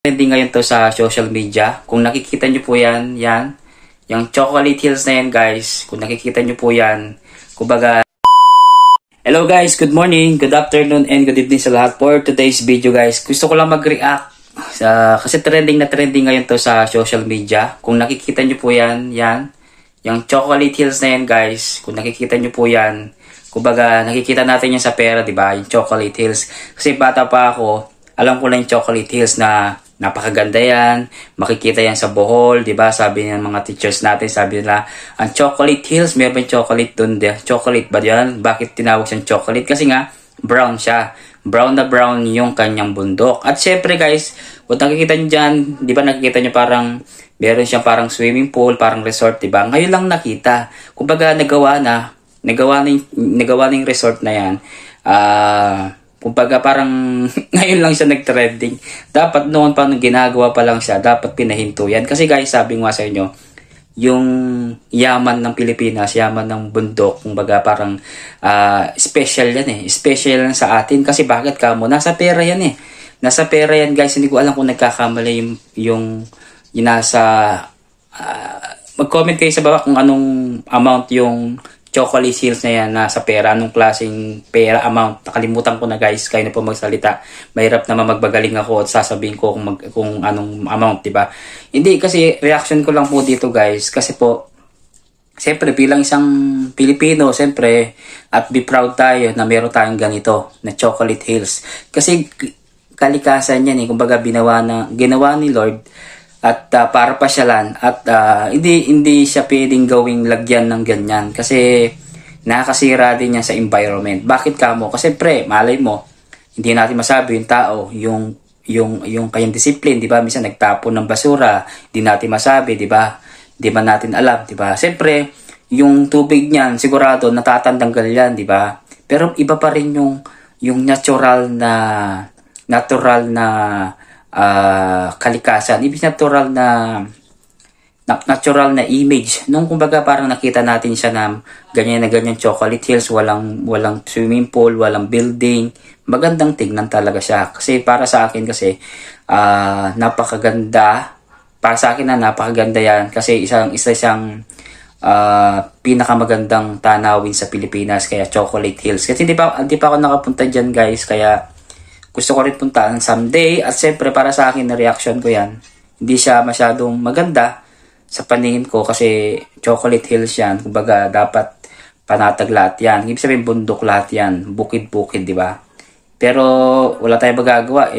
Trending ngayon to sa social media. Kung nakikita nyo po yan, yung chocolate hills na yan guys. Kung nakikita nyo po yan, kumbaga. Hello guys, good morning, good afternoon, and good evening sa lahat. For today's video guys, gusto ko lang mag-react. Kasi trending na trending ngayon to sa social media. Kung nakikita nyo po yan, yung chocolate hills na yan guys. Kung nakikita nyo po yan, kumbaga nakikita natin yan sa pera, diba? Yung chocolate hills. Kasi bata pa ako, alam ko na yung chocolate hills na napakaganda yan, makikita yan sa Bohol, di ba? Sabi ng mga teachers natin, sabi nila, ang chocolate hills, may ba yung chocolate dun? Chocolate ba yan? Bakit tinawag siyang chocolate? Kasi nga, brown siya. Brown na brown yung kanyang bundok. At syempre guys, kung nakikita nyo dyan, di ba nakikita nyo parang, meron siyang parang swimming pool, parang resort, di ba? Ngayon lang nakita. Kumbaga, nagawa na yung resort na yan. Kumbaga parang ngayon lang siya nag-trending. Dapat noon pa nung ginagawa pa lang siya, dapat pinahinto yan. Kasi guys, sabi nga sa inyo, yung yaman ng Pilipinas, yaman ng bundok, kumbaga parang special yan eh. Special yan sa atin. Kasi bakit kamo? Nasa pera yan eh. Nasa pera yan guys. Hindi ko alam kung nagkakamali yung nasa... mag-comment kayo sa baba kung anong amount yung chocolate hills na yan, nasa pera, anong klaseng pera amount, nakalimutan ko na guys, kayo na po magsalita, mahirap naman magbagaling ako at sasabihin ko kung anong amount, diba? Hindi, kasi reaction ko lang po dito guys, kasi po siyempre bilang isang Pilipino, siyempre, at be proud tayo na meron tayong ganito na chocolate hills, kasi kalikasan yan eh, kumbaga ginawa ni Lord at para pasyalan at hindi siya pwedeng gawing lagyan ng ganyan kasi nakakasira din yan sa environment. Bakit kamo? Kasi malay mo, hindi natin masabi yung tao, yung kayang discipline, di ba? Minsan nagtapon ng basura, hindi natin masabi, di ba? Di ba natin alam, di ba? Siyempre, yung tubig niyan, sigurado natatanggal yan, di ba? Pero iba pa rin yung natural na kalikasan, ibig natural na image nung kumbaga parang nakita natin siya na ganyan chocolate hills, walang swimming pool, walang building, magandang tignan talaga siya. Kasi para sa akin kasi napakaganda, para sa akin na napakaganda yan kasi isa siyang pinakamagandang tanawin sa Pilipinas, kaya chocolate hills. Kasi di pa ako nakapunta dyan guys, kaya gusto ko rin puntaan someday. At siyempre para sa akin na reaction ko yan, hindi siya masyadong maganda sa paningin ko kasi chocolate hills yan, kumbaga dapat panatag lahat yan, ibig sabihin bundok lahat yan, bukid-bukid, di ba? Pero wala tayong magagawa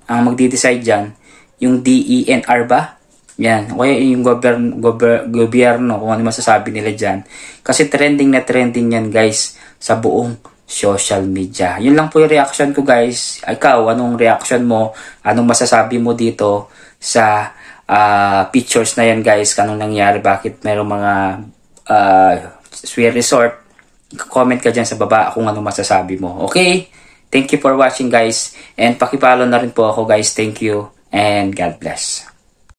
ang magdi-decide dyan yung DENR ba? Yan, o yung gobyerno, kung ano masasabi nila dyan, kasi trending na trending yan guys sa buong social media. Yun lang po yung reaction ko guys. Ikaw, anong reaction mo? Anong masasabi mo dito sa pictures na yan guys? Anong nangyari? Bakit mayroong mga swear resort? Comment ka dyan sa baba kung anong masasabi mo. Okay? Thank you for watching guys. And pakipollow na rin po ako guys. Thank you and God bless.